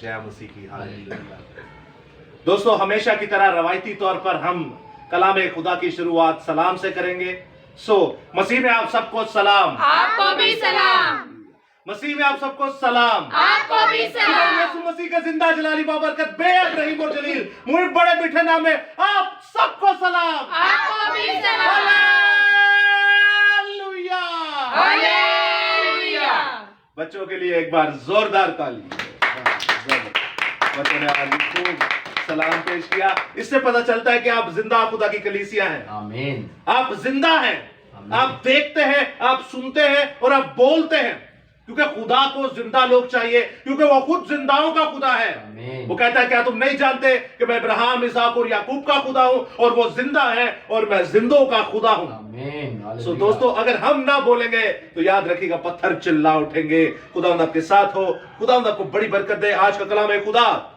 जय मसीह की। दोस्तों, हमेशा की तरह रवायती तौर पर हम कलाम खुदा की शुरुआत सलाम से करेंगे। मसीह में आप सबको सलाम। आपको भी सलाम। मसीह में आप सबको सलाम। आपको भी सलाम। यीशु मसीह का जिंदा जलाली बाबरकत बेहद रहीम और जलील मुझे बड़े मीठे नाम में आप सबको सलाम। आपको भी सलाम। हालेलुया। हालेलुया। बच्चों के लिए एक बार जोरदार ताली। बच्चों ने आज खूब सलाम पेश किया। इससे पता चलता है कि आप जिंदा खुदा की कलीसिया हैं। आमीन। आप जिंदा हैं, आप देखते हैं, आप सुनते हैं और आप बोलते हैं, क्योंकि खुदा को जिंदा लोग चाहिए, क्योंकि वो खुद जिंदाओं का खुदा है। आमीन। वो कहता है, क्या तुम नहीं जानते कि मैं इब्राहिम, इसहाक और याकूब का खुदा हूं, और वो जिंदा है और मैं जिंदों का खुदा हूं। आमीन। सो दोस्तों, अगर हम ना बोलेंगे तो याद रखिएगा पत्थर चिल्ला उठेंगे। खुदावंद आपके साथ हो, खुदावंद आपको बड़ी बरकत दे। आज का कलाम है खुदा,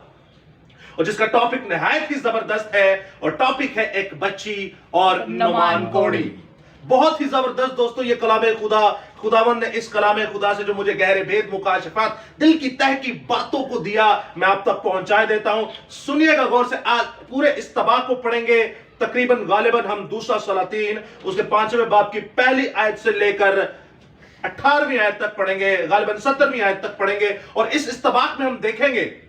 और जिसका टॉपिक निहायत ही जबरदस्त है, और टॉपिक है एक बच्ची और नुमान कोड़ी। बहुत ही जबरदस्त दोस्तों ये कलाम खुदा। खुदावंद ने इस कलाम खुदा से जो मुझे गहरे भेद, मुकाशफात, दिल की तह की बातों को दिया, मैं आप तक पहुंचा देता हूं। सुनिएगा गौर से। आज पूरे इस तबाक को पढ़ेंगे। तकरीबन गालिबन हम दूसरा सलातीन उसके 5वें बाब की पहली आयत से लेकर 18वीं आयत तक पढ़ेंगे, गालिबन 17वीं आयत तक पढ़ेंगे। और इस इस्तबाक में हम देखेंगे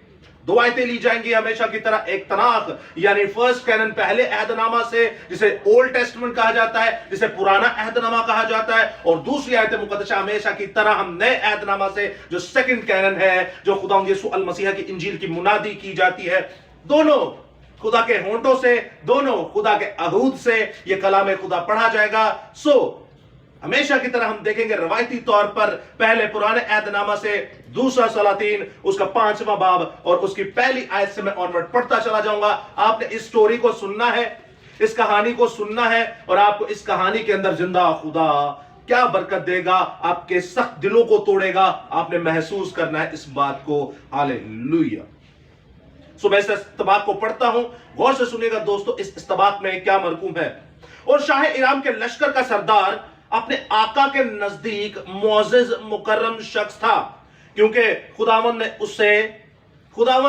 दो आयतें ली जाएंगी हमेशा की तरह। एक तनाख यानी फर्स्ट कैनन, पहले अहदनामा से, जिसे ओल्ड टेस्टमेंट कहा जाता है, जिसे पुराना अहदनामा कहा जाता है। और दूसरी आयत मुकद्दसा हमेशा की तरह हम नए अहदनामा से, जो सेकंड कैनन है, जो खुदा यीशु अल मसीह की इंजील की मुनादी की जाती है। दोनों खुदा के होंठों से, दोनों खुदा के अहूद से ये कलाम खुदा पढ़ा जाएगा। हमेशा की तरह हम देखेंगे रवायती तौर पर पहले पुराने अहदनामा से दूसरा सलातीन उसका 5वां बाब और उसकी पहली आयत से मैं ऑनवर्ड पढ़ता चला जाऊंगा। आपने इस स्टोरी को सुनना है, इस कहानी को सुनना है, और आपको इस कहानी के अंदर जिंदा खुदा क्या बरकत देगा, आपके सख्त दिलों को तोड़ेगा। आपने महसूस करना है इस बात को। हालेलुया। मैं इस इस्तबाक को पढ़ता हूं, गौर से सुनिएगा दोस्तों। इस इस्तबाक में क्या मरकूम है। और शाह इराम के लश्कर का सरदार अपने आका के नजदीक मुअज़्ज़ज़ मुकर्रम शख्स था, क्योंकि खुदावंद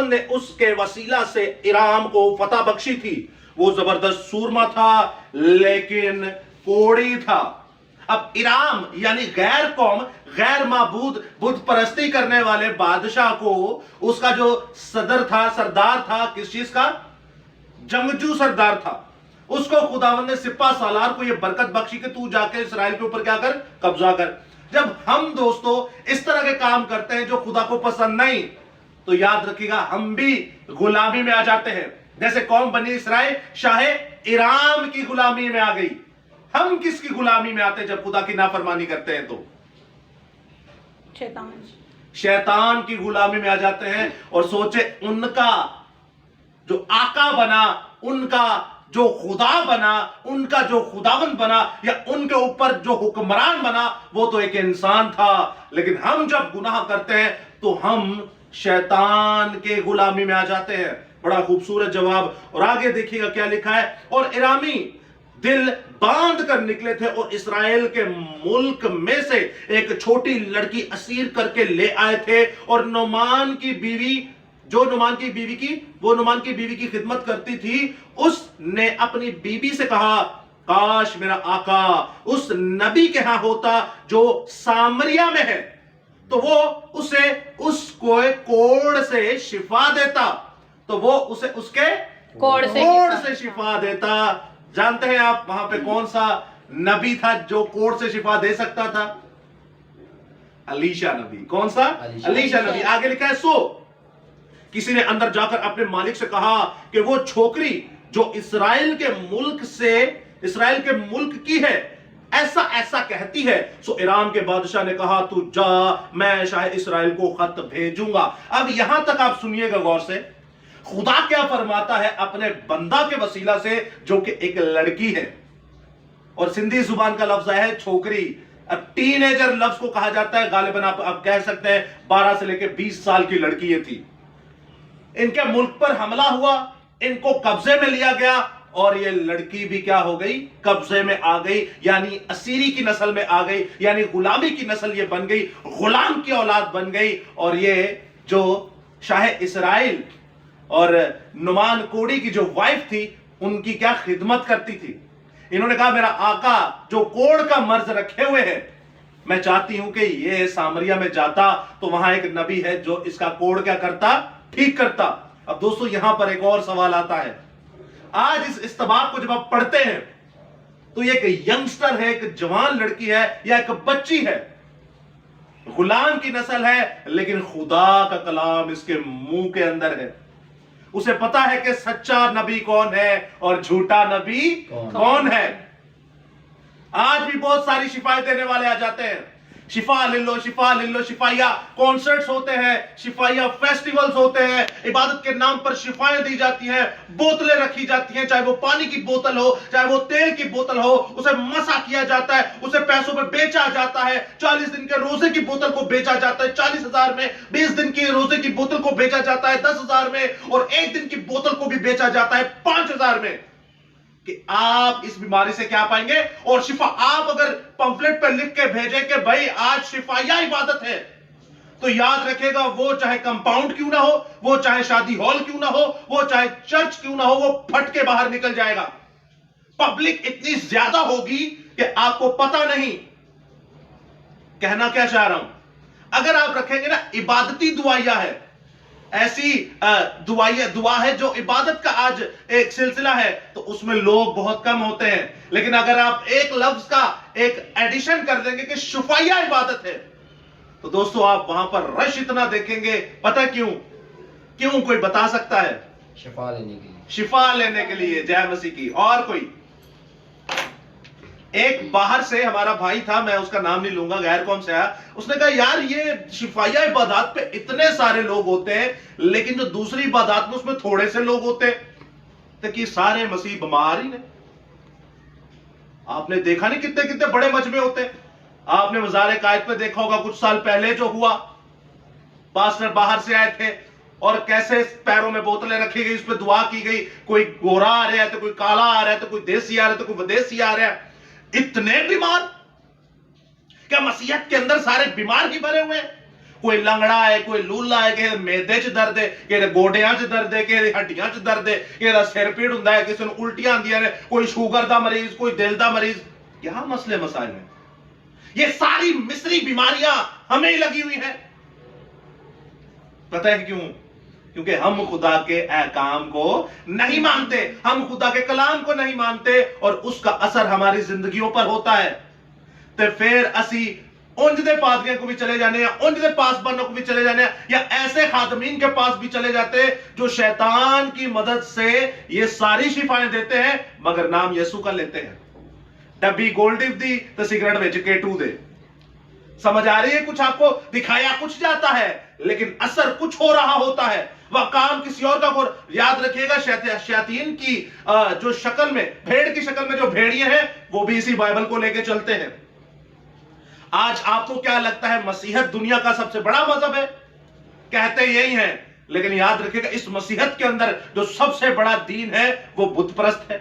ने उसके वसीला से इराम को फतह बख्शी थी। वो जबरदस्त सूरमा था, लेकिन कोड़ी था। अब इराम यानी गैर कौम, गैर माबूद, बुत परस्ती करने वाले बादशाह को उसका जो सरदार था, किस चीज का? जंगजू सरदार था। उसको खुदावंद ने सिपा सालार को ये बरकत बख्शी कि तू जाके इस्राएल के ऊपर क्या कर? कब्जा कर। जब हम दोस्तों इस तरह के काम करते हैं जो खुदा को पसंद नहीं, तो याद रखिएगा हम भी गुलामी में आ जाते हैं। जैसे कौम बनी इसराइल शाह इराम की गुलामी में आ गई। हम किसकी गुलामी में आते हैं जब खुदा की नाफरमानी करते हैं? तो शैतान की गुलामी में आ जाते हैं। और सोचे उनका जो आका बना, उनका जो खुदा बना, उनका जो खुदावंद बना, या उनके ऊपर जो हुक्मरान बना, वो तो एक इंसान था। लेकिन हम जब गुनाह करते हैं तो हम शैतान के गुलामी में आ जाते हैं। बड़ा खूबसूरत जवाब। और आगे देखिएगा क्या लिखा है। और इरामी दिल बांध कर निकले थे और इसराइल के मुल्क में से एक छोटी लड़की असीर करके ले आए थे। और नुमान की बीवी, जो नुमान की बीवी की खिदमत करती थी, उसने अपनी बीबी से कहा, काश मेरा आका उस नबी के यहां होता जो सामरिया में है, तो वो उसे उसको कोड़ से शिफा देता। तो वो उसे उसके कोड़ से शिफा देता। जानते हैं आप वहां पे कौन सा नबी था जो कोड़ से शिफा दे सकता था? अलीशा नबी। कौन सा? अलीशा नबी। आगे लिखा है, किसी ने अंदर जाकर अपने मालिक से कहा कि वो छोकरी जो इस्राएल के मुल्क की है, ऐसा ऐसा कहती है। इराम के बादशाह ने कहा, तू जा, मैं शाह इस्राएल को खत भेजूंगा। अब यहां तक आप सुनिएगा गौर से। खुदा क्या फरमाता है अपने बंदा के वसीला से, जो कि एक लड़की है। और सिंधी जुबान का लफ्ज है छोकरी। अब टीनेजर लफ्ज को कहा जाता है, गालिबन आप कह सकते हैं 12 से लेकर 20 साल की लड़की ये थी। इनके मुल्क पर हमला हुआ, इनको कब्जे में लिया गया, और ये लड़की भी क्या हो गई? कब्जे में आ गई, यानी असीरी की नस्ल में आ गई, यानी गुलामी की नस्ल ये बन गई, गुलाम की औलाद बन गई। और ये जो शाह इसराइल और नुमान कोड़ी की जो वाइफ थी उनकी क्या खिदमत करती थी। इन्होंने कहा मेरा आका जो कोढ़ का मर्ज रखे हुए है, मैं चाहती हूं कि ये सामरिया में जाता तो वहां एक नबी है जो इसका कोढ़ क्या करता, ठीक करता। अब दोस्तों यहां पर एक और सवाल आता है, आज इस इस्तबाक को जब आप पढ़ते हैं तो ये एक यंगस्टर है, एक जवान लड़की है या एक बच्ची है, गुलाम की नस्ल है, लेकिन खुदा का कलाम इसके मुंह के अंदर है। उसे पता है कि सच्चा नबी कौन है और झूठा नबी कौन है। आज भी बहुत सारी शिफाएं देने वाले आ जाते हैं, शिफा ले लो, शिफा ले लो, शिफाइया कॉन्सर्ट्स होते हैं, शिफाइया फेस्टिवल्स होते हैं, इबादत के नाम पर शिफाएं दी जाती हैं, बोतलें रखी जाती हैं, चाहे वो पानी की बोतल हो, चाहे वो तेल की बोतल हो, उसे मसा किया जाता है, उसे पैसों में बेचा जाता है। 40 दिन के रोजे की बोतल को बेचा जाता है 40,000 में, 20 दिन की रोजे की बोतल को बेचा जाता है 10,000 में, और एक दिन की बोतल को भी बेचा जाता है 5,000 में, कि आप इस बीमारी से क्या पाएंगे और शिफा। आप अगर पंफलेट पर लिख के भेजें कि भाई आज शिफाया इबादत है, तो याद रखेगा वो चाहे कंपाउंड क्यों ना हो, वो चाहे शादी हॉल क्यों ना हो, वो चाहे चर्च क्यों ना हो, वो फट के बाहर निकल जाएगा। पब्लिक इतनी ज्यादा होगी कि आपको पता नहीं। कहना क्या चाह रहा हूं, अगर आप रखेंगे ना इबादती दुआया है, ऐसी दुआ है जो इबादत का आज एक सिलसिला है, तो उसमें लोग बहुत कम होते हैं। लेकिन अगर आप एक लफ्ज का एक एडिशन कर देंगे कि शुफाया इबादत है, तो दोस्तों आप वहां पर रश इतना देखेंगे। पता क्यों कोई बता सकता है? शिफा लेने के लिए, शिफा लेने के लिए। जय मसीह की। और कोई एक बाहर से हमारा भाई था, मैं उसका नाम नहीं लूंगा, गैर कौम से आया, उसने कहा यार ये शिफाया इबादत पे इतने सारे लोग होते हैं, लेकिन जो दूसरी इबादत में उसमें थोड़े से लोग होते हैं, तो कि सारे मसीह बीमार ही ने। आपने देखा नहीं कितने कितने बड़े मजमे होते हैं। आपने मज़ार कायद पे देखा होगा कुछ साल पहले जो हुआ, पास्टर बाहर से आए थे और कैसे पैरों में बोतलें रखी गई, उस पर दुआ की गई, कोई गोरा आ रहा है तो कोई काला आ रहा है, तो कोई देसी आ रहा है तो कोई विदेशी आ रहा है। इतने बीमार, क्या मसीहत के अंदर सारे बीमार ही भरे हुए हैं? कोई लंगड़ा है, कोई लूला है, कि मेदे च दर्द है, कि गोडियां च दर्द है, कि हड्डियां च दर्द है, कि सिर पीड़ हुंदा है, किसी को उल्टियां आंदियां ने, कोई शुगर दा मरीज, कोई दिल दा मरीज। क्या मसले मसाइल हैं? ये सारी मिस्री बीमारियां हमें ही लगी हुई हैं। पता है क्यों? क्योंकि हम खुदा के अहकाम को नहीं मानते, हम खुदा के कलाम को नहीं मानते, और उसका असर हमारी जिंदगियों पर होता है। तो फिर असी उंज दे पादरियों को भी चले जाने, या उंज दे पासबानों को भी चले जाने, या ऐसे खादमीन के पास भी चले जाते जो शैतान की मदद से ये सारी शिफाएं देते हैं, मगर नाम यीशु का लेते हैं। डब्बी गोल्डिव दी तो सिगरेट बेच के टू दे। समझ आ रही है? कुछ आपको दिखाया कुछ जाता है, लेकिन असर कुछ हो रहा होता है, वह काम किसी और का। और याद रखिएगा शैतान की जो शक्ल में, भेड़ की शक्ल में जो भेड़िए हैं, वो भी इसी बाइबल को लेके चलते हैं। आज आपको क्या लगता है मसीहत दुनिया का सबसे बड़ा मजहब है? कहते यही है, लेकिन याद रखिएगा इस मसीहत के अंदर जो सबसे बड़ा दीन है वो बुत परस्त है।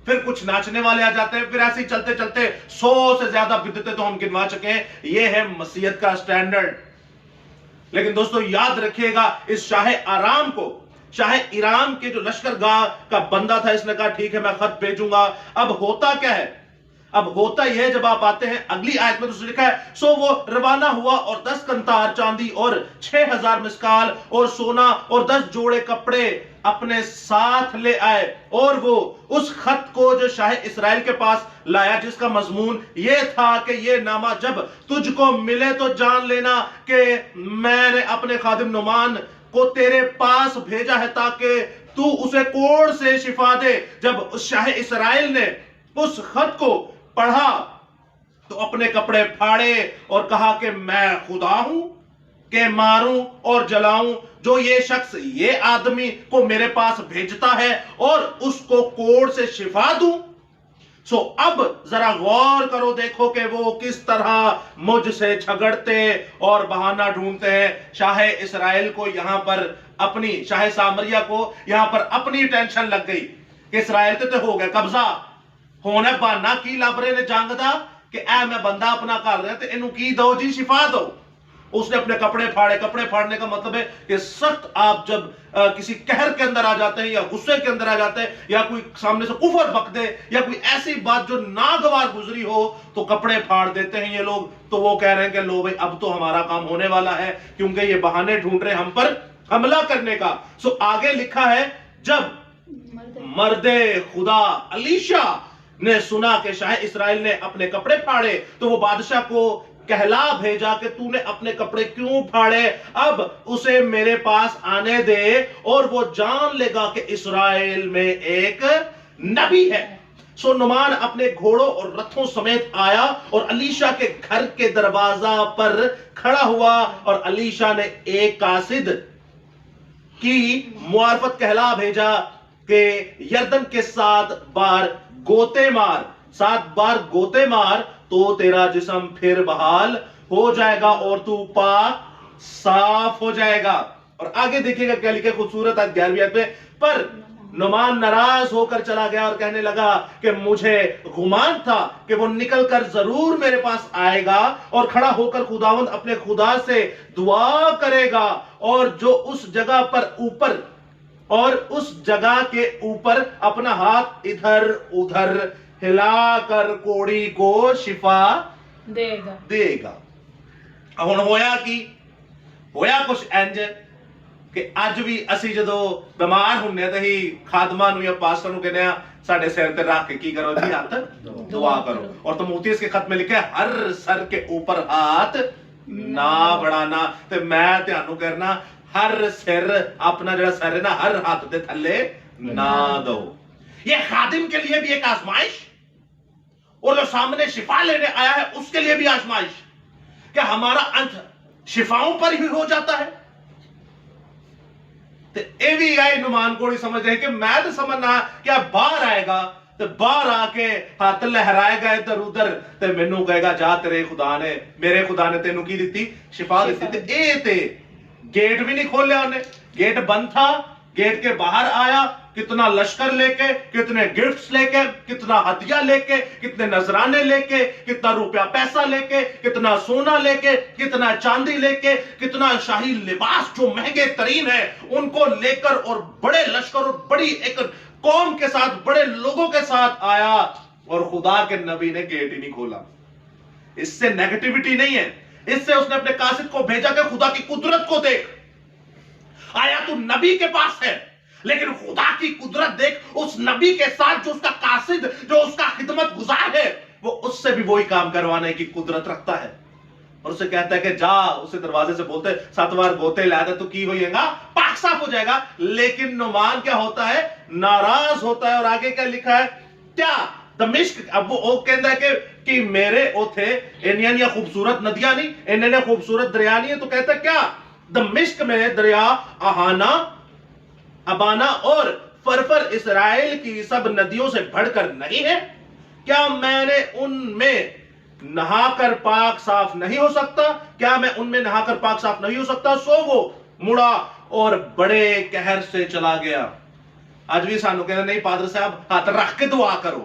फिर कुछ नाचने वाले आ जाते हैं, फिर ऐसे ही चलते चलते 100 से ज्यादा बिदअतें तो हम गिनवा चुके हैं। ये है मसीहत का स्टैंडर्ड। लेकिन दोस्तों याद रखिएगा, इस शाह आराम को, शाह इराम के जो लश्करगाह का बंदा था, इसने कहा ठीक है मैं खत भेजूंगा। अब होता क्या है? अब होता यह है, जब आप आते हैं अगली आयत में, तो लिखा है सो वो रवाना हुआ और 10 कंतार चांदी और 6,000 मिस्काल और सोना और 10 जोड़े कपड़े अपने साथ ले आए। और वो उस खत को जो शाह इसराइल के पास लाया, जिसका मजमून ये था कि ये नामा जब तुझको मिले तो जान लेना कि मैंने अपने खादिम नुमान को तेरे पास भेजा है, ताकि तू उसे कोढ़ से शिफा दे। जब शाह इसराइल ने उस खत को पढ़ा तो अपने कपड़े फाड़े और कहा कि मैं खुदा हूं कि मारूं और जलाऊं, जो ये शख्स, ये आदमी को मेरे पास भेजता है और उसको कोढ़ से शिफा दूं। सो अब जरा गौर करो, देखो कि वो किस तरह मुझसे झगड़ते और बहाना ढूंढते हैं। शाह इसराइल को यहां पर अपनी, शाह सामरिया को यहां पर अपनी टेंशन लग गई कि इसराइल तो हो गया कब्जा, होने बहाना की लभ रहे ने जंग दा कि ऐ मैं बंदा अपना कर रहा, तो इनू की दो जी, शिफा दो। उसने अपने कपड़े फाड़े। कपड़े फाड़ने का मतलब है कि सख्त आप जब किसी कहर के अंदर आ जाते हैं या गुस्से के अंदर आ जाते हैं या कोई सामने से कुफर बक दे या कोई ऐसी बात जो नागवार गुजरी हो तो कपड़े फाड़ देते हैं ये लोग। तो वो कह रहे हैं कि लो भाई अब तो हमारा काम होने वाला है, क्योंकि ये बहाने ढूंढ रहे हम पर हमला करने का। सो आगे लिखा है, जब मर्दे खुदा अलीशा ने सुना कि शाह इस्राएल ने अपने कपड़े फाड़े तो वो बादशाह को कहला भेजा कि तूने अपने कपड़े क्यों फाड़े, अब उसे मेरे पास आने दे और वो जान लेगा कि इस्राएल में एक नबी है। सो नुमान अपने घोड़ों और रथों समेत आया और अलीशा के घर के दरवाजा पर खड़ा हुआ और अलीशा ने एक कासिद की मुआरफत कहला भेजा कि यरदन के 7 बार गोते मार, 7 बार गोते मार तो तेरा जिस्म फिर बहाल हो जाएगा और तू पाक साफ हो जाएगा। और आगे देखिएगा क्या लिखा खूबसूरत 11वीं आयत में, पर नुमान नाराज होकर चला गया और कहने लगा कि मुझे गुमान था कि वो निकल कर जरूर मेरे पास आएगा और खड़ा होकर खुदावंद अपने खुदा से दुआ करेगा और जो उस जगह पर ऊपर और उस जगह के ऊपर अपना हाथ इधर उधर हिलाकर कोड़ी को शिफा देगा। ਹੁਣ ਹੋਇਆ ਕੁਛ ਇੰਜ ਕਿ ਅੱਜ ਵੀ ਅਸੀਂ ਜਦੋਂ ਬਿਮਾਰ ਹੁੰਨੇ ਆ ਤਾਂ ਹੀ ਖਾਦਮਾਂ ਨੂੰ ਜਾਂ ਪਾਸਟਰ ਨੂੰ ਕਹਿੰਦੇ ਆ ਸਾਡੇ ਸਿਰ ਤੇ ਰੱਖ ਕੇ ਕੀ ਕਰੋ ਜੀ, ਹੱਥ ਦੁਆ करो। और तमुतीयुस के खत में लिखा है हर सर के ऊपर हाथ ना बढ़ाना। ਤੇ ਮੈਂ ਤੁਹਾਨੂੰ ਕਹਿਣਾ हर सिर अपना जरा सर है ना हर हाथ के थल्ले ना दो। ये खादिम के लिए भी एक आजमाइश और जो सामने शिफा लेने आया है उसके लिए भी आजमाइश। क्या हमारा अंत शिफाओं पर ही हो जाता है? तो ये भी आई नुमान को नहीं समझ रहे कि मैं तो समझना क्या बाहर आएगा तो बाहर आके हाथ लहराएगा इधर उधर तो मैनू कहेगा जा तेरे खुदा ने मेरे खुदा ने तेनू की दी शिफा दी। ते गेट भी नहीं खोलिया उन्हें, गेट बंद था। गेट के बाहर आया, कितना लश्कर लेके, कितने गिफ्ट्स लेके, कितना हदिया लेके, कितने नजराने लेके, कितना रुपया पैसा लेके, कितना सोना लेके, कितना चांदी लेके, कितना शाही लिबास जो महंगे तरीन है उनको लेकर और बड़े लश्कर और बड़ी एक कौम के साथ बड़े लोगों के साथ आया और खुदा के नबी ने गेट ही नहीं खोला। इससे नेगेटिविटी नहीं है, इससे उसने अपने कासिद को भेजा कि खुदा की कुदरत को देख। आया तू नबी के पास है लेकिन खुदा की कुदरत देख, उस नबी के साथ जो उसका कासिद जो उसका खिदमत गुजार है वो उससे भी वही काम करवाने की कुदरत रखता है। और उसे कहता है कि जा, उसे दरवाजे से बोलते 7 बार गोते ला दे तो की होएगा, पाक साफ हो जाएगा। लेकिन नुमान क्या होता है, नाराज होता है। और आगे क्या लिखा है, क्या दमिश्क अब वो कहता है कि मेरे ओथे इन्हें खूबसूरत नदियां नहीं, इन्हें खूबसूरत दरिया नहीं है। तो कहता है क्या दमिश्क में दरिया अहाना अबाना और फरफर इस्राएल की सब नदियों से बढ़कर नहीं है? क्या मैंने उनमें नहाकर पाक साफ नहीं हो सकता? क्या मैं उनमें नहाकर पाक साफ नहीं हो सकता? सो वो मुड़ा और बड़े कहर से चला गया। आज भी सानू कहते नहीं पादर साहब हाथ रख के दुआ करो,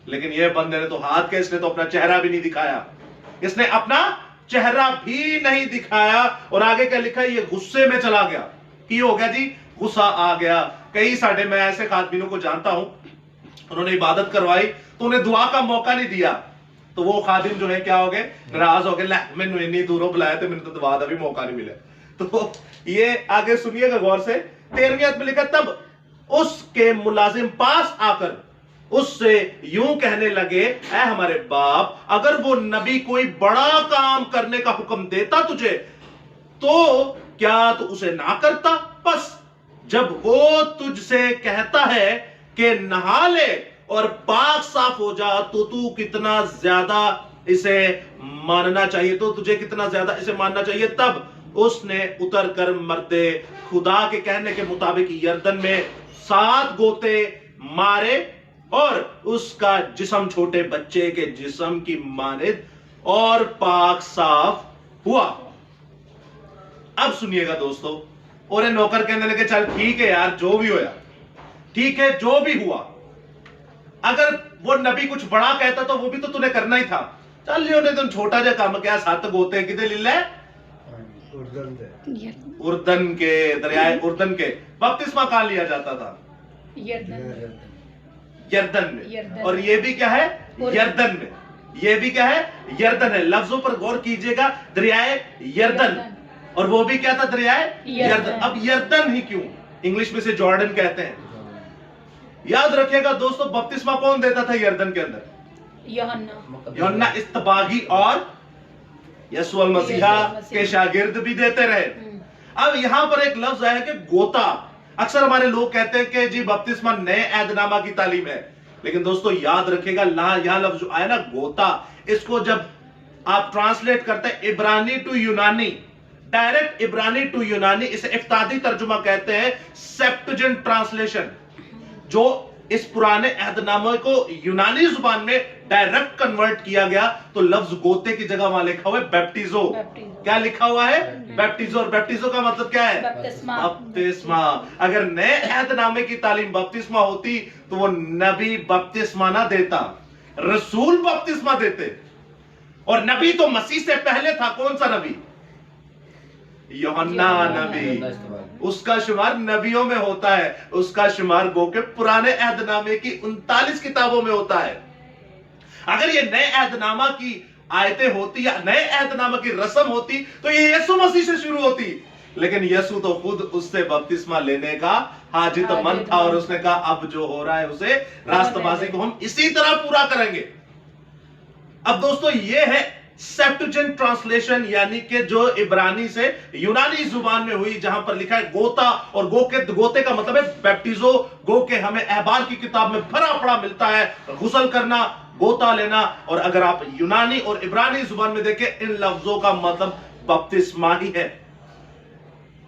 लेकिन ये बंदे ने तो हाथ के, इसने तो अपना चेहरा भी नहीं दिखाया, इसने अपना चेहरा भी नहीं दिखाया। और आगे क्या लिखा है, ये गुस्से में चला गया। की हो गया जी, गुस्सा आ गया। कई साढ़े मैं ऐसे खादमीनों को जानता हूं, उन्होंने इबादत करवाई तो उन्हें दुआ का मौका नहीं दिया, तो वो खादिम जो है क्या हो गए, नाराज हो गए, लै मैनू इन्नी दूरों बुलाया तो मैंने तो दुआ का भी मौका नहीं मिला। तो ये आगे सुनिएगा गौर से, 13वीं आयत में लिखा, तब उसके मुलाजिम पास आकर उससे यूं कहने लगे, ऐ हमारे बाप, अगर वो नबी कोई बड़ा काम करने का हुक्म देता तुझे तो क्या तू उसे ना करता? बस जब वो तुझसे कहता है कि नहा ले और पाक साफ हो जा तो तू कितना ज्यादा इसे मानना चाहिए, तो तुझे कितना ज्यादा इसे मानना चाहिए। तब उसने उतर कर मर्दे खुदा के कहने के मुताबिक यरदन में 7 गोते मारे और उसका जिस्म छोटे बच्चे के जिस्म की मानिद और पाक साफ हुआ। अब सुनिएगा दोस्तों, और नौकर कहने लगे चल ठीक है यार, जो भी होया ठीक है, जो भी हुआ, अगर वो नबी कुछ बड़ा कहता तो वो भी तो तूने करना ही था। चल लियो ने तुम छोटा जा काम क्या 7 गोते किते ले ले, उर्दन के, दरियाए उर्दन के बपतिस्मा कहाँ लिया जाता था? यर्दन में। और ये भी क्या है? यर्दन में। ये भी क्या है? यर्दन है। लफ्जों पर गौर कीजिएगा, दरियाए यर्दन, और वो भी क्या था? दरियाए यर्दन। अब यर्दन ही क्यों? इंग्लिश में से जॉर्डन कहते हैं। याद रखिएगा दोस्तों, बपतिस्मा कौन देता था यर्दन के अंदर? यूहन्ना इस्तबागी और यीशु अल मसीहा के शागिर्द भी देते रहे। अब यहां पर एक लफ्ज है कि गोता। अक्सर हमारे लोग कहते हैं कि जी बपतिस्मा नए अहदनामा की तालीम है, लेकिन दोस्तों याद रखिएगा यहां लफ्ज जो आया ना गोता, इसको जब आप ट्रांसलेट करते हैं इब्रानी टू यूनानी, डायरेक्ट इब्रानी टू यूनानी, इसे इफ्तादी तर्जुमा कहते हैं, सेप्टुजेंट ट्रांसलेशन, जो इस पुराने अहदनामे को यूनानी जुबान में डायरेक्ट कन्वर्ट किया गया। तो लफ्ज गोते की जगह वहां लिखा हुआ है बैप्टिजो। क्या लिखा हुआ है? बैप्टिजो। और बैप्टिजो का मतलब क्या है? बपतिस्मा। अगर नए अहदनामे की तालीम बपतिस्मा होती तो वो नबी बपतिस्मा ना देता, रसूल बपतिस्मा देते। और नबी तो मसीह से पहले था। कौन सा नबी? यूहन्ना नबी। उसका शुमार नबियों में होता है, उसका शुमार गो के पुराने अहदनामे की 39 किताबों में होता है। अगर ये नए अहदनामा की आयतें होती या नए अहदनामा की रस्म होती तो ये यीशु मसीह से शुरू होती, लेकिन यीशु तो खुद उससे बपतिस्मा लेने का हाजितमंद था, और उसने कहा अब जो हो रहा है उसे रास्तबाजी को हम इसी तरह पूरा करेंगे। अब दोस्तों ये है सेप्टुजेंट ट्रांसलेशन, यानी कि जो इब्रानी से यूनानी जुबान में हुई, जहां पर लिखा है गोता। और गोते का मतलब है बैप्टिजो। गो के हमें अहबार की किताब में भरा पड़ा मिलता है, गुस्ल करना, गोता लेना। और अगर आप यूनानी और इब्रानी जुबान में देखें, इन लफ्जों का मतलब बपतिस्मा ही है।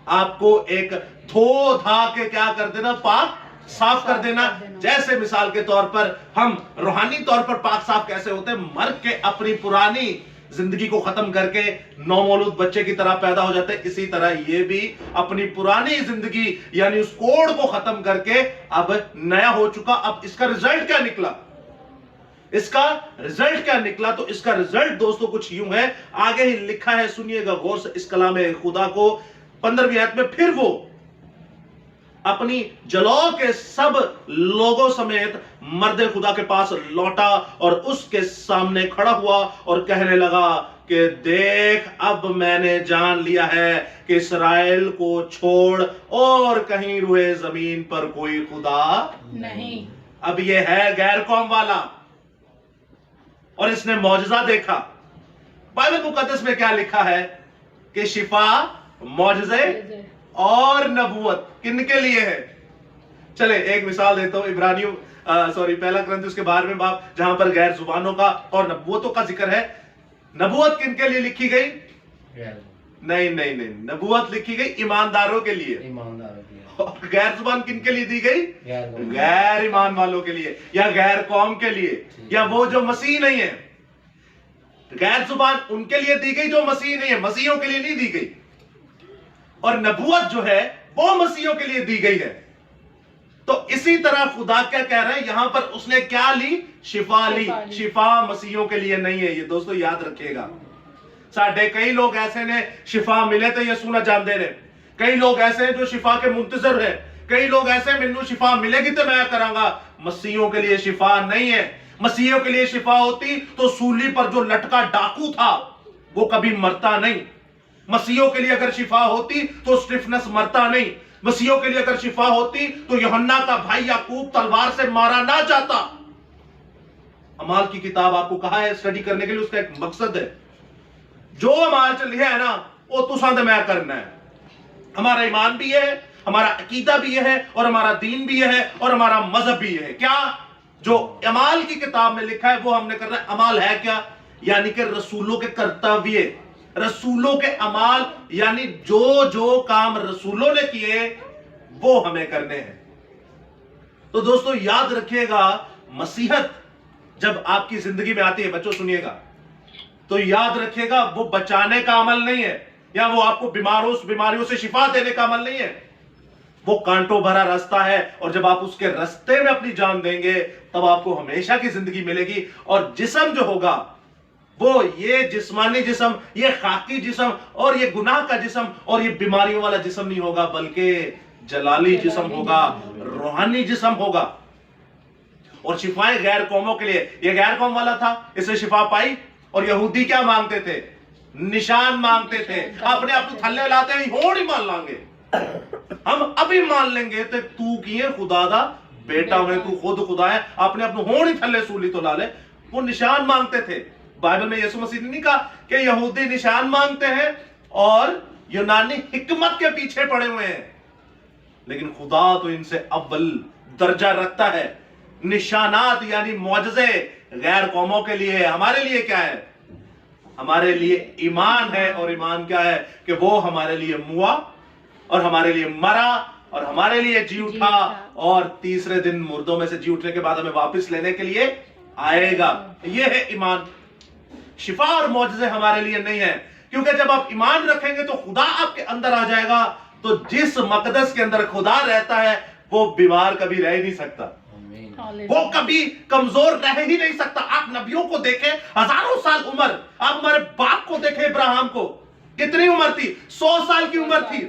आपको एक धो धा के क्या कर देना? पाक साफ कर देना। जैसे मिसाल के तौर पर हम रूहानी तौर पर पाक साफ कैसे होते हैं? मर के अपनी पुरानी जिंदगी को खत्म करके नौमौलूद बच्चे की तरह पैदा हो जाते हैं, इसी तरह ये भी अपनी पुरानी जिंदगी यानी उस कोड को खत्म करके अब नया हो चुका। अब इसका रिजल्ट क्या निकला? इसका रिजल्ट क्या निकला? तो इसका रिजल्ट दोस्तों कुछ यूं है, आगे ही लिखा है, सुनिएगा गौर से इस कलाम खुदा को। 15वीं आयत में फिर वो अपनी जलौ के सब लोगों समेत मर्द खुदा के पास लौटा और उसके सामने खड़ा हुआ और कहने लगा कि देख, अब मैंने जान लिया है कि इस्राएल को छोड़ और कहीं रुए जमीन पर कोई खुदा नहीं। अब ये है गैर कौम वाला, और इसने मौजज़ा देखा। बाइबल मुकद्दस में क्या लिखा है कि शिफा, मौजज़े और नबूवत किनके लिए है? चले एक मिसाल देता हूं, इब्रानियों पहला ग्रंथ उसके 12वें बाब, जहां पर गैर जुबानों का और नबूवतों का जिक्र है। नबूवत किनके लिए लिखी गई? नहीं, नबूवत लिखी गई ईमानदारों के लिए। और गैर जुबान किनके लिए दी गई? गैर ईमान वालों के लिए, या गैर कौम के लिए, या वो जो मसीह नहीं है। गैर जुबान उनके लिए दी गई जो मसीह नहीं है, मसीहों के लिए नहीं दी गई। और नबूवत जो है वो मसीहों के लिए दी गई है। तो इसी तरह खुदा क्या कह रहा है यहां पर? उसने क्या ली? शिफा ली। शिफा मसीहों के लिए नहीं है, ये दोस्तों याद रखिएगा। साढ़े कई लोग ऐसे ने शिफा मिले तो ये सुना जानते ने, कई लोग ऐसे हैं जो शिफा के मुंतजर है, कई लोग ऐसे मैनू शिफा मिलेगी तो मैं करांगा। मसीहों के लिए शिफा नहीं है। मसीहों के लिए शिफा होती तो सूली पर जो लटका डाकू था वो कभी मरता नहीं। मसीहों के लिए अगर शिफा होती तो स्टिफनस मरता नहीं। मसीहों के लिए अगर शिफा होती तो यूहन्ना का भाई याकूब तलवार से मारा ना जाता। अमाल की किताब आपको कहा है स्टडी करने के लिए, उसका एक मकसद है। जो अमाल चल लिया है ना वो तुसा दे मैं करना है। हमारा ईमान भी है, हमारा अकीदा भी है, और हमारा दीन भी है, और हमारा मजहब भी है। क्या जो अमाल की किताब में लिखा है वो हमने करना है। अमाल है क्या? यानी कि रसूलों के कर्तव्य, रसूलों के अमाल, यानी जो जो काम रसूलों ने किए वो हमें करने हैं। तो दोस्तों याद रखिएगा, मसीहत जब आपकी जिंदगी में आती है, बच्चों सुनिएगा, तो याद रखिएगा वो बचाने का अमल नहीं है, या वो आपको बीमारियों से शिफा देने का अमल नहीं है। वो कांटों भरा रास्ता है, और जब आप उसके रास्ते में अपनी जान देंगे तब आपको हमेशा की जिंदगी मिलेगी। और जिस्म जो होगा وہ یہ جسمانی جسم، یہ خاکی جسم اور یہ گناہ کا جسم اور یہ بیماریوں والا جسم نہیں ہوگا، بلکہ جلالی جسم ہوگا، روحانی جسم ہوگا۔ اور شفائیں غیر قوموں کے لیے، یہ غیر قوم والا تھا، اسے شفا پائی۔ اور یہودی کیا مانگتے تھے؟ نشان مانگتے تھے، اپنے آپ کو تھلے لاتے ہیں، ہون ہی مان لیں گے، ہم ابھی مان لیں گے تو کیے خدا دا بیٹا ہوئے، تو خود خدا ہے، اپنے آپ کو ہون ہی تھلے سولی تو لا لے۔ وہ نشان مانگتے تھے۔ بائبل میں یسوع مسیح نے نہیں کہا کہ یہودی نشان مانگتے ہیں اور یونانی حکمت کے پیچھے پڑے ہوئے ہیں، لیکن خدا تو ان سے اول درجہ رکھتا ہے۔ نشانات یعنی معجزے غیر قوموں کے لیے ہے، ہمارے لیے کیا ہے؟ ہمارے لیے ایمان ہے، اور ایمان کیا ہے؟ کہ وہ ہمارے لیے موا اور ہمارے لیے مرا اور ہمارے لیے جی اٹھا، اور تیسرے دن مردوں میں سے جی اٹھنے کے بعد ہمیں واپس لینے کے لیے آئے گا۔ یہ ہے ایمان۔ شفا اور معجزے ہمارے لیے نہیں ہے، کیونکہ جب آپ ایمان رکھیں گے تو خدا آپ کے اندر آ جائے گا، تو جس مقدس کے اندر خدا رہتا ہے وہ بیمار کبھی رہ ہی نہیں سکتا، وہ کبھی کمزور رہ ہی نہیں سکتا۔ آپ نبیوں کو دیکھیں، ہزاروں سال عمر، آپ ہمارے باپ کو دیکھیں، ابراہیم کو کتنی عمر تھی؟ 100 سال کی عمر تھی۔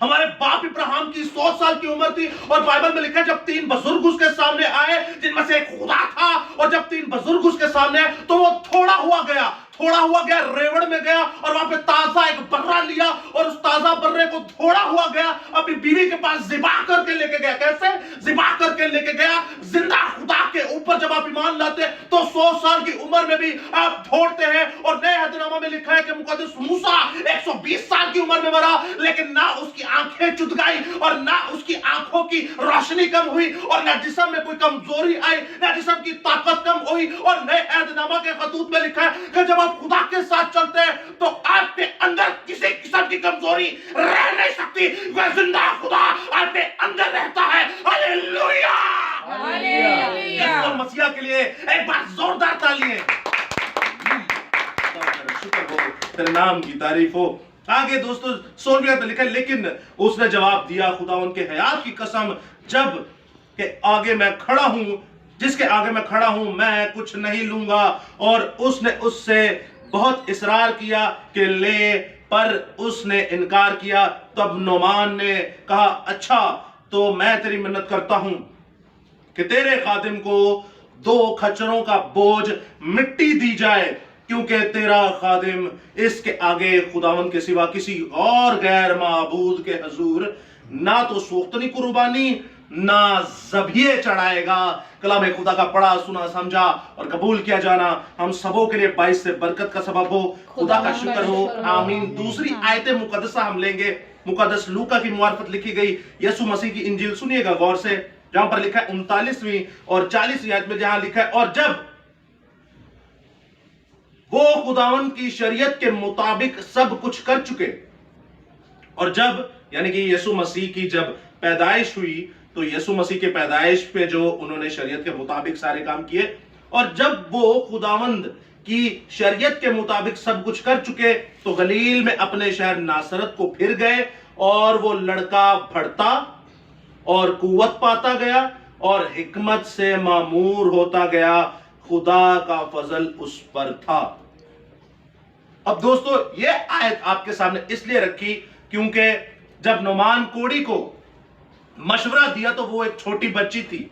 ہمارے باپ ابراہیم کی 100 سال کی عمر تھی، اور بائبل میں لکھا ہے جب 3 بزرگ اس کے سامنے آئے جن میں سے ایک خدا تھا، اور جب 3 بزرگ اس کے سامنے آئے تو وہ تھوڑا ہوا گیا ریوڑ میں گیا، اور وہاں پہ تازہ ایک برہ لیا، اور اس تازہ برے کو تھوڑا ہوا گیا اپنی بیوی کے پاس ذبح کر کے لے کے گیا۔ کیسے ذبح کر کے لے کے گیا؟ زندہ خدا کے اوپر جب آپ ایمان لاتے تو 100 سال کی عمر میں بھی آپ دوڑتے ہیں۔ اور نئے عہد نامہ میں لکھا ہے کہ مقدس موسیٰ 120 سال کی عمر میں مرا، لیکن نہ اس کی آنکھیں چد گئی اور نہ اس کی آنکھوں کی روشنی کم ہوئی، اور نہ جسم میں کوئی کمزوری آئی، نہ جسم کی طاقت کم ہوئی۔ اور نئے عہد نامہ کے خطوط میں لکھا ہے کہ جب آپ خدا کے ساتھ چلتے ہیں تو آپ کے اندر کسی قسم کی کمزوری رہ نہیں سکتی، وہ زندہ خدا آپ کے اندر رہتا ہے۔ ہاللیلویہ! یسوع مسیح کے لیے ایک بار زوردار تالیاں۔ شکر ہو، تیرے نام کی تعریف ہو۔ آگے دوستو 16ویں آیت میں لکھا ہے، لیکن اس نے جواب دیا، خدا ان کے حیات کی قسم، جب کہ آگے میں کھڑا ہوں، جس کے آگے میں کھڑا ہوں میں کچھ نہیں لوں گا۔ اور اس نے اس سے بہت اصرار کیا کہ لے، پر اس نے انکار کیا۔ تب نعمان نے کہا، اچھا تو میں تیری منت کرتا ہوں کہ تیرے خادم کو 2 کھچروں کا بوجھ مٹی دی جائے، کیونکہ تیرا خادم اس کے آگے خداوند کے سوا کسی اور غیر معبود کے حضور نہ تو سوختنی قربانی نہ ذبیحے چڑھائے گا۔ کلام خدا کا پڑھا، سنا، سمجھا اور قبول کیا جانا ہم سبوں کے لیے باعث سے برکت کا سبب ہو۔ خدا کا شکر ہو، آمین۔ دوسری آیت مقدسہ ہم لیں گے، مقدس لوکا کی معرفت لکھی گئی یسوع مسیح کی انجیل، سنیے گا غور سے، جہاں پر لکھا ہے 39ویں اور 40ویں آیت میں، جہاں لکھا ہے، اور جب وہ خداوند کی شریعت کے مطابق سب کچھ کر چکے، اور جب یعنی کہ یسوع مسیح کی جب پیدائش ہوئی تو یسوع مسیح کے پیدائش پہ جو انہوں نے شریعت کے مطابق سارے کام کیے، اور جب وہ خداوند کی شریعت کے مطابق سب کچھ کر چکے تو گلیل میں اپنے شہر ناصرت کو پھر گئے، اور وہ لڑکا بڑھتا اور قوت پاتا گیا اور حکمت سے معمور ہوتا گیا، خدا کا فضل اس پر تھا۔ اب دوستو یہ آیت آپ کے سامنے اس لیے رکھی کیونکہ جب نعمان کوڑی کو مشورہ دیا تو وہ ایک چھوٹی بچی تھی۔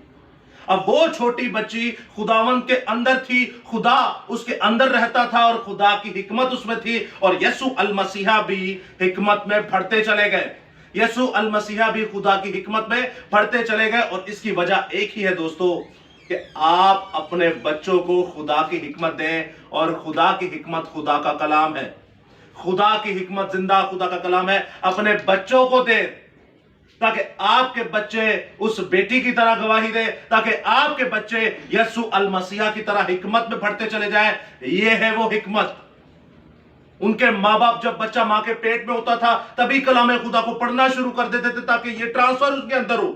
اب وہ چھوٹی بچی خداوند کے اندر تھی، خدا اس کے اندر رہتا تھا اور خدا کی حکمت اس میں تھی، اور یسوع المسیح بھی حکمت میں بڑھتے چلے گئے۔ یسوع المسیح بھی خدا کی حکمت میں بڑھتے چلے گئے، اور اس کی وجہ ایک ہی ہے دوستو کہ آپ اپنے بچوں کو خدا کی حکمت دیں، اور خدا کی حکمت خدا کا کلام ہے۔ خدا کی حکمت زندہ خدا کا کلام ہے۔ اپنے بچوں کو دیں تاکہ آپ کے بچے اس بیٹی کی طرح گواہی دے، تاکہ آپ کے بچے یسوع المسیح کی طرح حکمت میں بڑھتے چلے جائیں۔ یہ ہے وہ حکمت۔ ان کے ماں باپ جب بچہ ماں کے پیٹ میں ہوتا تھا تبھی کلام خدا کو پڑھنا شروع کر دیتے تھے تاکہ یہ ٹرانسفر اس کے اندر ہو،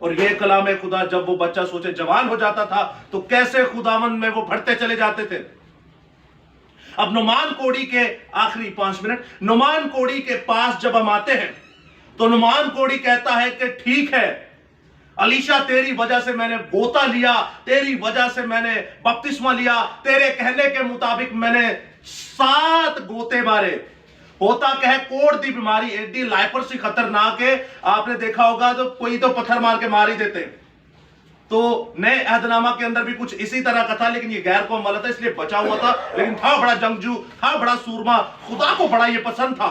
اور یہ کلام خدا جب وہ بچہ سوچے جوان ہو جاتا تھا تو کیسے خداوند میں وہ بڑھتے چلے جاتے تھے۔ اب نعمان کوڑی کے آخری 5 منٹ، نعمان کوڑی کے پاس جب ہم آتے ہیں تو نعمان کوڑی کہتا ہے کہ ٹھیک ہے، अलीशा तेरी वजह से मैंने गोता लिया, तेरी वजह से मैंने बपतिस्मा लिया, तेरे कहने के मुताबिक मैंने 7 गोते मारे। होता क्या है, कोढ़ दी बीमारी एडी लाइपर्सी खतरनाक है, आपने देखा होगा तो कोई तो पत्थर मार के मार ही देते। तो नए अहदनामा के अंदर भी कुछ इसी तरह का था, लेकिन ये गैर कौम वाला था इसलिए बचा हुआ था, लेकिन था बड़ा जंगजू, था बड़ा सूरमा, खुदा को बड़ा ये पसंद था।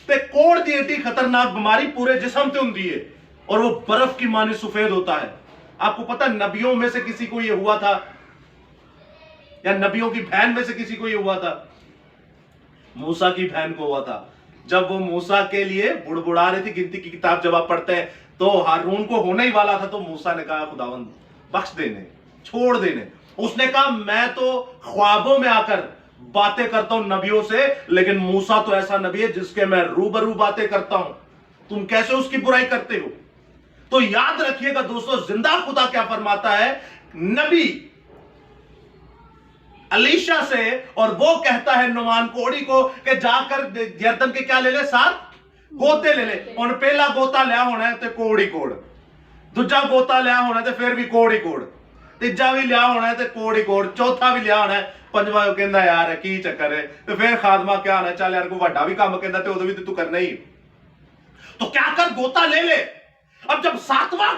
ते कोढ़ दी एडी खतरनाक बीमारी पूरे जिस्म ते हुंदी है और वो बर्फ की मानी सफेद होता है। आपको पता नबियों में से किसी को ये हुआ था, या नबियों की बहन में से किसी को ये हुआ था? मूसा की बहन को हुआ था। जब वो मूसा के लिए बुड़बुड़ा रही थी, गिनती की किताब जब आप पढ़ते हैं तो हारून को होने ही वाला था, तो मूसा ने कहा खुदावंद बख्श देने, छोड़ देने। उसने कहा मैं तो ख्वाबों में आकर बातें करता हूं नबियों से, लेकिन मूसा तो ऐसा नबी है जिसके मैं रूबरू बातें करता हूं, तुम कैसे उसकी बुराई करते हो? तो याद रखिएगा दोस्तों, जिंदा खुदा क्या फरमाता है नबी अलीशा से, और वो कहता है नुमान कोड़ी को कि जाकर यरदन के क्या ले ले, 7 गोते ले ले। और पहला गोता लिया होना है तो कोड़ी कोड़, दूजा गोता लिया होना है तो फिर भी कोड़ी कोड़, तीजा भी लिया होना है तो कोड़ी कोड़, चौथा भी लिया होना है, पंजवा कहंदा यार की चक्कर है, तो फिर खादमा क्या होना, चल यार कोई वड्डा भी काम कहंदा ते उदों भी तू करना ही, तो क्या कर गोता ले ले। अब जब 7वां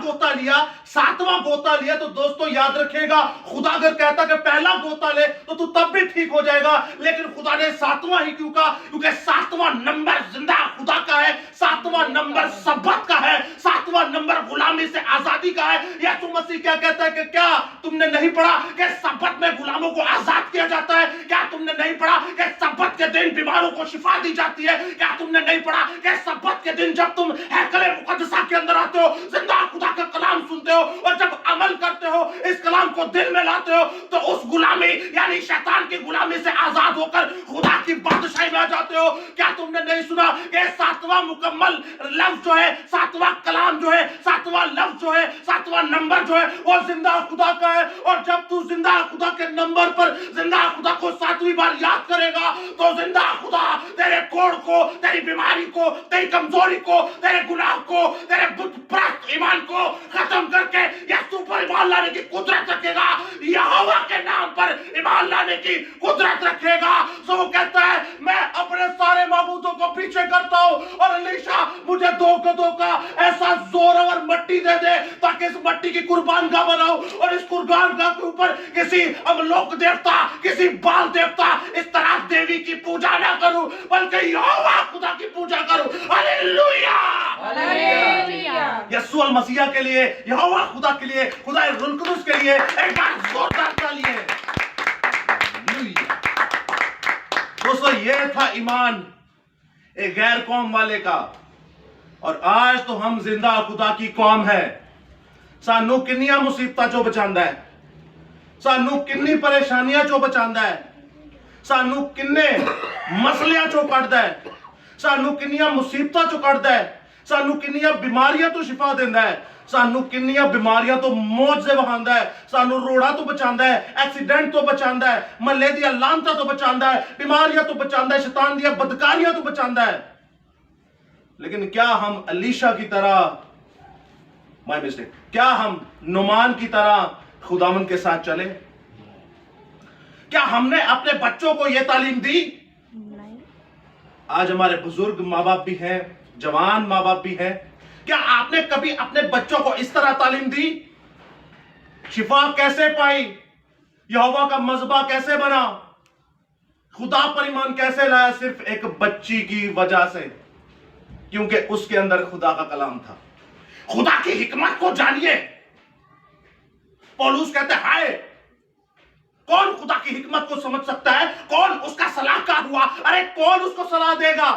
गोता लिया तो दोस्तों याद रखिएगा, खुदा अगर कहता कि पहला गोता ले तो तू तब भी ठीक हो जाएगा, लेकिन खुदा ने 7वां ही क्यों कहा? क्योंकि 7वां नंबर जिंदा खुदा का है, 7वां नंबर सब्बत का है, 7वां नंबर गुलामी से आजादी का है। यीशु मसीह क्या कहता है कि क्या तुमने नहीं पढ़ा कि सब्बत में गुलामों को आजाद किया जाता है? क्या तुमने नहीं पढ़ा कि सब्बत के दिन बीमारों को शिफा दी जाती है? क्या तुमने नहीं पढ़ा कि सब्बत के दिन जब तुम हैकल मुकद्दसा के अंदर आते हो, जिंदा खुदा का कलाम सुनते हो और जब अमल करते हो, इस कलाम को दिल में लाते हो, तो उस गुलामी यानी शैतान की गुलामी से आजाद होकर खुदा की बादशाही में आ जाते हो। क्या तुमने नहीं सुना कि 7वां मुकम्मल लफ्ज जो है, 7वां कलाम जो है, 7वां लफ्ज जो है, 7वां नंबर जो है वो जिंदा खुदा का है। और जब तू जिंदा खुदा के नंबर पर जिंदा खुदा को 7वीं बार याद करेगा तो जिंदा खुदा तेरे कोढ़ को, तेरी बीमारी को, तेरी कमजोरी को, तेरे गुनाह को, तेरे बुत ईमान को खत्म करके यीशु पर ईमान लाने की कुदरत रखेगा, यहोवा के नाम पर ईमान लाने की कुदरत रखेगा। सो वो कहता है मैं अपने सारे माबूदों को पीछे करता हूं, और अलीशा मुझे 2 गधों का ऐसा जोरवर मट्टी दे दे ताकि इस मट्टी की कुर्बान गाह बनाऊं, और इस कुर्बान गाह के ऊपर किसी अमलोक देवता, किसी बाल देवता, इस तरह देवी की पूजा ना करूं, बल्कि यहोवा खुदा की पूजा करूं। हालेलुया, यीशु मसीह के लिए, यहोवा खुदा के लिए, खुदा रुल कुदुस के लिए एक बार जोरदार तालियां। हालेलुया। दोस्तों ये था ईमान एक गैर कौम वाले का, और आज तो हम जिंदा खुदा की कौम है। सानू किन्नियां मुसीबतां चो बचांदा है, सानू किन्नी परेशानियां चो बचांदा है, सानू किन्ने मसलियां चो कढदा है, सानू किन्नियां मुसीबतां चो कढदा है, सानू किन्नियां बीमारियां तो शिफा देंदा है, सानू किन्नियां बीमारियां तो मौजे वहांदा है, सानू रोड़ा तो बचांदा है, एक्सीडेंट तो बचांदा है, महल्ले दी लानतां तो बचांदा है, बीमारियां तो बचांदा है, शैतान दी बदकारियां तो बचांदा है। लेकिन क्या हम अलीशा की तरह, माय मिस्टेक, क्या हम नुमान की तरह खुदावन के साथ चले? क्या हमने अपने बच्चों को यह तालीम दी? नहीं। आज हमारे बुजुर्ग माँ बाप भी हैं, जवान माँ बाप भी हैं, क्या आपने कभी अपने बच्चों को इस तरह तालीम दी? शिफा कैसे पाई, यहोवा का मज़बा कैसे बना, खुदा पर ईमान कैसे लाया? सिर्फ एक बच्ची की वजह से, क्योंकि उसके अंदर खुदा का कलाम था। खुदा की हिकमत को जानिए। पौलुस कहते हैं हाय, कौन खुदा की हिकमत को समझ सकता है? कौन उसका सलाहकार हुआ? अरे कौन उसको सलाह देगा?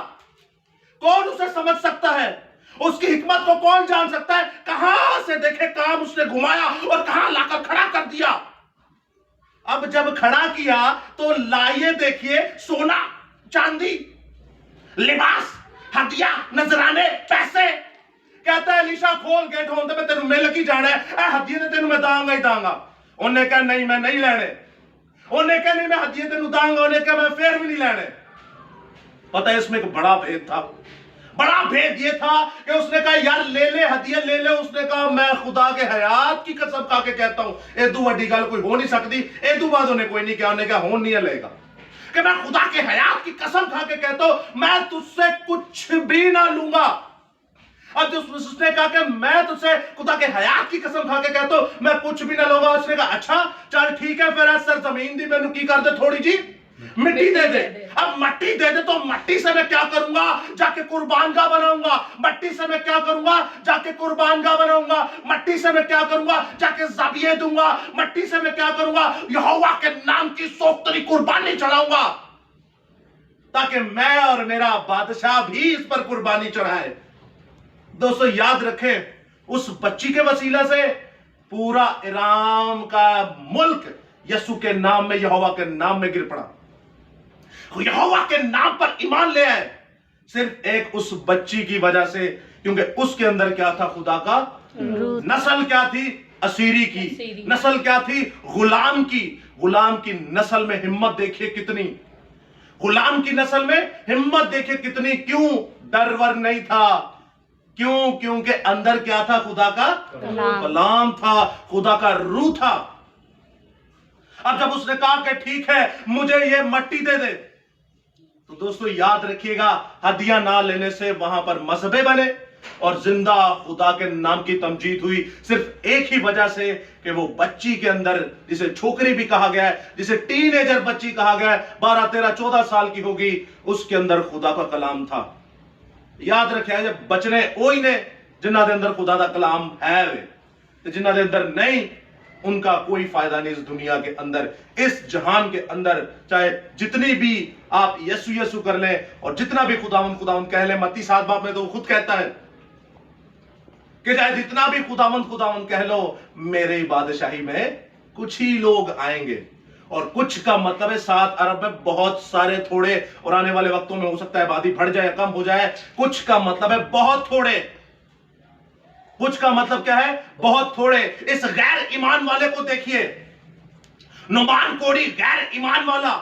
कौन उसे समझ सकता है? उसकी हिकमत को कौन जान सकता है? कहां से देखे काम उसने घुमाया और कहां लाकर खड़ा कर दिया। अब जब खड़ा किया तो लाइए देखिए, सोना चांदी, लिबास, हदिया, नजराने, पैसे। कहता है अलीशा खोल गेट होंदे मैं तेन मिल की जाना है, हदिये ते तेन मैं दांगा ही दांगा। उन्हें कहा नहीं मैं नहीं लेने, उन्हें कहा नहीं मैं हदिये तेन दांगा, उन्हें कहा मैं फिर भी नहीं लेने। पता है इसमें एक बड़ा भेद था, बड़ा भेद ये था कि उसने कहा यार ले ले हदिया ले ले, उसने कहा मैं खुदा के हयात की कसम खा के कहता हूं एदू वड्डी गल कोई हो नहीं सकती। एदू बाद उन्हें कोई नहीं कहा, उन्हें कहा हो नहीं लेगा कि मैं खुदा के हयात की कसम खा के कहता हूं मैं तुझसे कुछ भी ना लूंगा। अब जो उसने कहा कि मैं तुझसे खुदा के हयात की कसम खा के कहता हूं मैं कुछ भी ना लूंगा, उसने कहा अच्छा चल ठीक है फिर सर जमीन दी मैनू की कर दे थोड़ी जी मिट्टी दे दे। अब मट्टी दे दे तो मट्टी से मैं क्या करूंगा, जाके कुर्बानगाह बनाऊंगा। मट्टी से मैं क्या करूंगा, जाके कुर्बानगाह बनाऊंगा। मट्टी से मैं क्या करूंगा, जाके ज़बिये दूंगा। मट्टी से मैं क्या करूंगा, यहोवा के नाम की सोख्तरी कुर्बानी चढ़ाऊंगा ताकि मैं और मेरा बादशाह भी इस पर कुर्बानी चढ़ाए। दोस्तों याद रखें उस बच्ची के वसीला से पूरा इराम का मुल्क यीशु के नाम में, यहोवा के नाम में गिर पड़ा। यहोवा के नाम पर ईमान ले आए सिर्फ एक उस बच्ची की वजह से, क्योंकि उसके अंदर क्या था, खुदा का नस्ल क्या थी, असीरी की नस्ल क्या थी, गुलाम की। गुलाम की नस्ल में हिम्मत देखिए कितनी, गुलाम की नस्ल में हिम्मत देखिए कितनी। क्यों? डर वर नहीं था। क्यों? क्योंकि अंदर क्या था, खुदा का कलाम था, खुदा का रूह था। अब जब उसने कहा कि ठीक है मुझे ये मट्टी दे दे, तो दोस्तों याद रखिएगा हदिया ना लेने से वहां पर मजहबे बने और जिंदा खुदा के नाम की तमजीद हुई सिर्फ एक ही वजह से कि वो बच्ची के अंदर, जिसे छोकरी भी कहा गया है, जिसे टीनेजर बच्ची कहा गया है, 12, 13, 14 साल की होगी, उसके अंदर खुदा का कलाम था। याद रखिए जब बचने ओई ने जिन्हों के अंदर खुदा का कलाम है वे, जिन्हों के अंदर नहीं उनका कोई फायदा नहीं इस दुनिया के अंदर, इस जहान के अंदर। चाहे जितनी भी आप यीशु यीशु कर लें और जितना भी खुदावंद खुदावंद कह लें, मत्ती 7 बाब में तो खुद कहता है कि चाहे जितना भी खुदावंद खुदावंद कह लो, मेरे बादशाही में कुछ ही लोग आएंगे। और कुछ का मतलब है 7 अरब में बहुत सारे थोड़े, और आने वाले वक्तों में हो सकता है आबादी बढ़ जाए कम हो जाए। कुछ का मतलब है बहुत थोड़े। कुछ का मतलब क्या है, बहुत थोड़े। इस गैर ईमान वाले को देखिए, नुमान कोड़ी गैर ईमान वाला,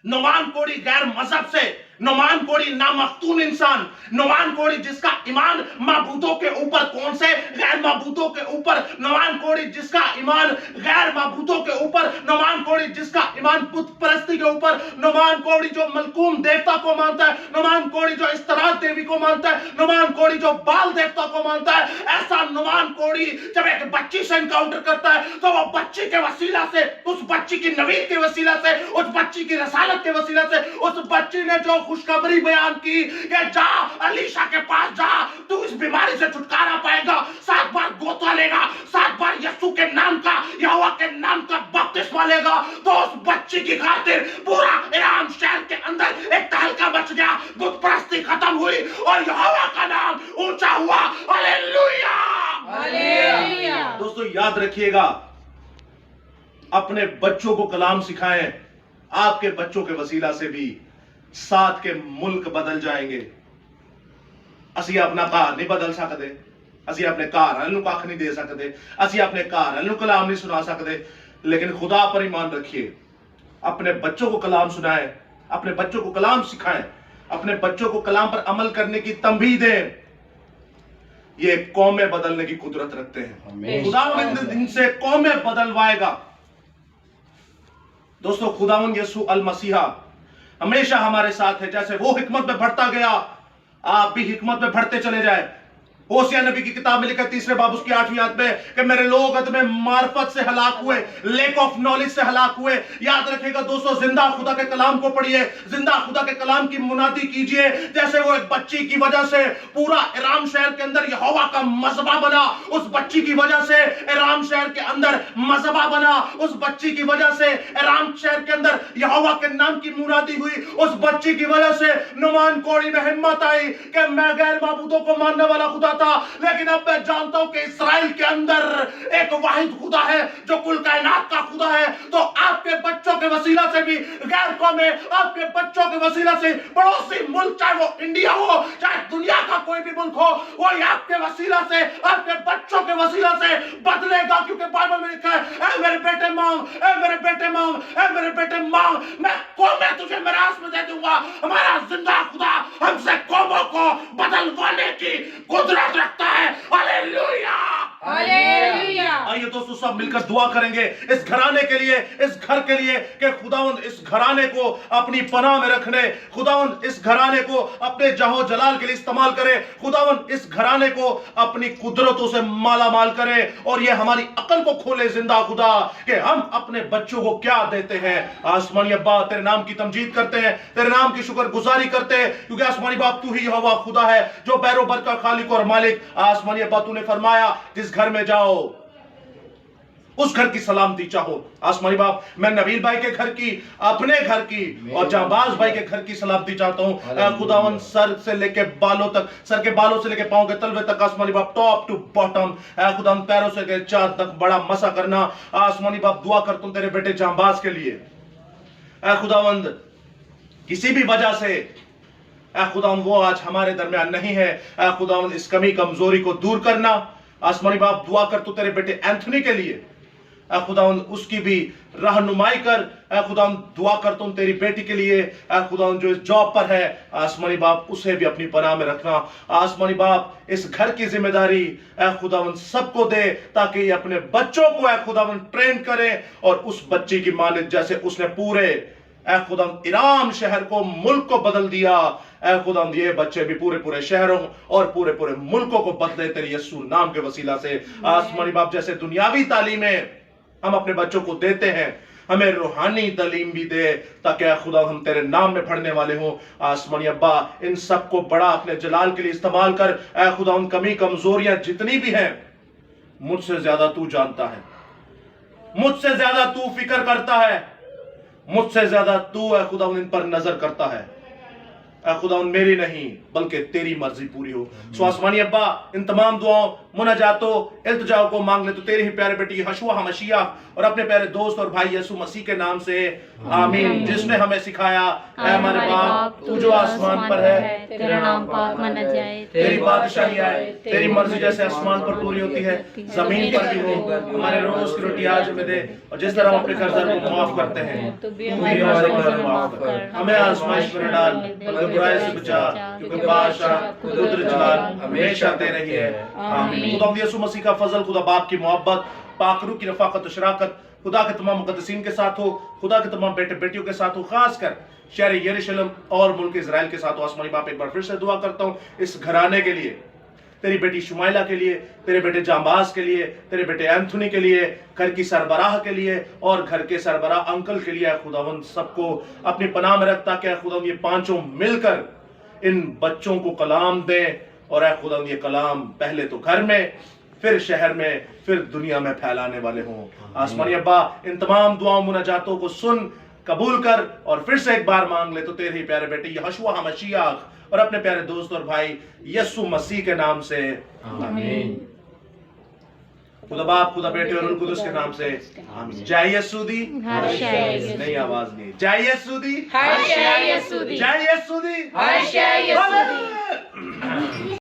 नुमान कोड़ी गैर मजहब से, नुमान कोड़ी नामख्तून इंसान, नुमान कोड़ी जिसका ईमान माबूदों के ऊपर, कौन से गैर माबूदों के ऊपर, नुमान कोड़ी जिसका ईमान गैर माबूदों के ऊपर, नुमान कोड़ी जिसका ईमान पुत परस्ती के ऊपर, नुमान कोड़ी जो मलकूम देवता को मानता है, नुमान कोड़ी जो इस्तरात देवी को मानता है, नुमान कोड़ी जो बाल देवता को मानता है। ऐसा नुमान कोड़ी जब एक बच्ची से एनकाउंटर करता है तो वो बच्ची के वसीला से, उस बच्ची की नवीद के वसीला से, उस बच्ची की रसालत के वसीला से, उस बच्ची ने जो खुशखबरी बयान की कि जा अलीशा के पास जा, तू इस बीमारी से छुटकारा पाएगा, 7 बार गोता लेगा, 7 बार यीशु के नाम का, यहोवा के नाम का बपतिस्मा लेगा, तो उस बच्ची की खातिर पूरा इराम शहर के अंदर एक तहलका मच गया, बुत परस्ती खत्म हुई और यहोवा का नाम ऊंचा हुआ। Hallelujah, hallelujah. दोस्तों याद रखिएगा, अपने बच्चों को कलाम सिखाएं। आपके बच्चों के वसीला से भी 7 के मुल्क बदल जाएंगे। असी अपना घर नहीं बदल सकते, असी अपने घर नूं कख नहीं दे सकते, असी अपने घर नूं कलाम नहीं सुना सकते, लेकिन खुदा पर ईमान रखिए। अपने बच्चों को कलाम सुनाएं, अपने बच्चों को कलाम सिखाएं, अपने बच्चों को कलाम पर अमल करने की तंबीह दें। ये कौमें बदलने की कुदरत रखते हैं। खुदावंद इनसे कौमें बदलवाएगा। दोस्तों खुदावंद यीशु अल मसीहा हमेशा हमारे साथ है। जैसे वो हिकमत में बढ़ता गया, आप भी हिकमत में बढ़ते चले जाए। होशिया नबी की किताब में लिखा 3 बाब उसकी 8वीं आयत में कि मेरे लोग अदम मार्फत से हलाक हुए, लैक ऑफ नॉलेज से हलाक हुए। याद रखिएगा दोस्तों, जिंदा खुदा के कलाम को पढ़िए, जिंदा खुदा के कलाम की मुनादी कीजिए। जैसे वो एक बच्ची की वजह से पूरा इराम शहर के अंदर यहोवा का मजबा बना, उस बच्ची की वजह से इराम शहर के अंदर मजबा बना, उस बच्ची की वजह से इराम शहर के अंदर यहोवा के नाम की मुनादी हुई। उस बच्ची की वजह से नुमान कोड़ी में हिम्मत आई कि मैं गैर माबूदों को मानने वाला खुदा था, लेकिन अब मैं जानता हूं कि इस्राइल के अंदर एक वाहिद खुदा है जो कुल कायनात का खुदा है। तो आपके बच्चों के वसीला से भी गैर कौमें, आपके बच्चों के वसीला से पड़ोसी मुल्क, चाहे वो इंडिया हो चाहे दुनिया का कोई भी मुल्क हो, वो आपके वसीला से, आपके बच्चों के वसीला से बदलेगा। क्योंकि बाइबल में लिखा है, ए मेरे बेटे मांग, ए मेरे बेटे मांग, ए मेरे बेटे मांग, मैं कौमें तुझे मिरास में दे दूंगा। हमारा जिंदा खुदा हमसे कौमों को बदलवाने की कुदरत रखता है। Hallelujah, hallelujah. आइए दोस्तों सब मिलकर दुआ करेंगे इस घराने के लिए, इस घर के लिए, कि खुदावंद इस घराने को अपनी पनाह में रखने, खुदावंद इस घराने को अपने जाहो जलाल के लिए इस्तेमाल करे, खुदावंद इस घराने को अपनी कुदरतों से माला माल करे, और ये हमारी अकल को खोले जिंदा खुदा, कि हम अपने बच्चों को क्या देते हैं। आसमानी अब्बा तेरे नाम की तमजीद करते हैं, तेरे नाम की शुक्रगुजारी करते हैं, क्योंकि आसमानी बाप तू ही यहोवा खुदा है जो बैरो बर का खालिक और मालिक। आसमानी अब्बा तूने फरमाया जिस घर में जाओ उस घर की सलामती चाहो। आसमानी बाप मैं नबील भाई के घर की, अपने घर की और जाबाज भाई के घर की सलामती चाहता हूं। खुदावन सर से लेके बालों तक, सर के बालों से लेके पांव के तलवे तक, आसमानी बाप टॉप टू बॉटम, खुदावन पैरों से लेके चांद तक बड़ा मसा करना। आसमानी बाप दुआ करता हूं तेरे बेटे जाबाज के लिए, खुदावंद किसी भी वजह से खुदावंद वो आज हमारे दरमियान नहीं है, खुदावंद इस कमी कमजोरी को दूर करना। आसमानी बाप दुआ कर तू तेरे बेटे एंथनी के लिए, खुदावंद उसकी भी रहनुमाई कर। खुदावंद दुआ करता हूं तेरी बेटी के लिए, खुदावंद जो इस जॉब पर है, आसमानी बाप उसे भी अपनी पनाह में रखना। आसमानी बाप इस घर की जिम्मेदारी खुदावंद सबको दे, ताकि ये अपने बच्चों को खुदावंद ट्रेन करे, और उस बच्चे की मानित जैसे उसने पूरे खुदावंद ईरान शहर को, मुल्क को बदल दिया, खुदावंद ये बच्चे भी पूरे पूरे शहरों और पूरे पूरे मुल्कों को बदले तेरे यीशु नाम के वसीला से। आसमानी बाप जैसे दुनियावी तालीमें हम अपने बच्चों को देते हैं, हमें रूहानी तालीम भी दे, ताकि खुदा हम तेरे नाम में पढ़ने वाले हों। आसमानी अब्बा इन सबको बड़ा अपने जलाल के लिए इस्तेमाल कर। खुदा उन कमी कमजोरियां जितनी भी हैं, मुझसे ज्यादा तू जानता है, मुझसे ज्यादा तू फिक्र करता है, मुझसे ज्यादा तू खुदा इन पर नजर करता है। खुदा मेरी नहीं बल्कि तेरी मर्जी पूरी हो। सो आसमानी अब्बा इन तमाम दुआओं, मुनाजातों, इल्तिजाओं को मांग ले तो तेरे ही प्यारे बेटी यहोशुआ मसीह और अपने प्यारे दोस्त और भाई यीशु मसीह के नाम से आमीन। जिसने हमें सिखाया, ऐ हमारे बाप तू जो आसमान पर है, तेरा नाम पाक माना जाए, तेरी बादशाही आए, तेरी मर्जी जैसे आसमान पर पूरी होती है जमीन पर भी हो। हमारे रोज की रोटी आज हमें दे, और जिस तरह हम अपने कर्जदारों को माफ करते हैं तू भी हमारे कर्ज माफ कर। हमें आजमाइश में न डाल बल्कि बुराई से बचा, क्योंकि बादशाह कुदरत जलाल हमेशा तेरे ही है। आमीन। खुदा यीशु मसीह का फजल, खुदा बाप की मोहब्बत, पाक रूह की रफाकत और शराकत खुदा के तमाम मुकद्दसीन के साथ हो, खुदा के तमाम बेटे बेटियों के साथ हो, खासकर शहर यरूशलेम और मुल्क इजराइल के साथ हो। आसमानी बाप एक बार फिर से दुआ करता हूँ इस घराने के लिए, तेरी बेटी शुमाइला के लिए, तेरे बेटे जांबाज के लिए, तेरे बेटे एंथनी के लिए, घर की सरबराह के लिए और घर के सरबराह अंकल के लिए। खुदावंद सबको अपनी पनाह में रखता कि खुदावंद ये पांचों मिलकर इन बच्चों को कलाम दें, और खुदावंद ये कलाम पहले तो घर में, फिर शहर में, फिर दुनिया में फैलाने वाले हों। आसमानी अब्बा इन तमाम दुआओं मुनाजातों को सुन, कबूल कर, और फिर से एक बार मांग ले तो तेरे ही प्यारे बेटे यहोशुआ मसीह और अपने प्यारे दोस्त और भाई यीशु मसीह के नाम से आमीन। खुदा बाप, खुदा बेटे और कुदुस के नाम से आमीन। जय यीशु दी, जय यीशु। नहीं आवाज नहीं, जय यीशु दी, जय यीशु दी, जय यीशु दी।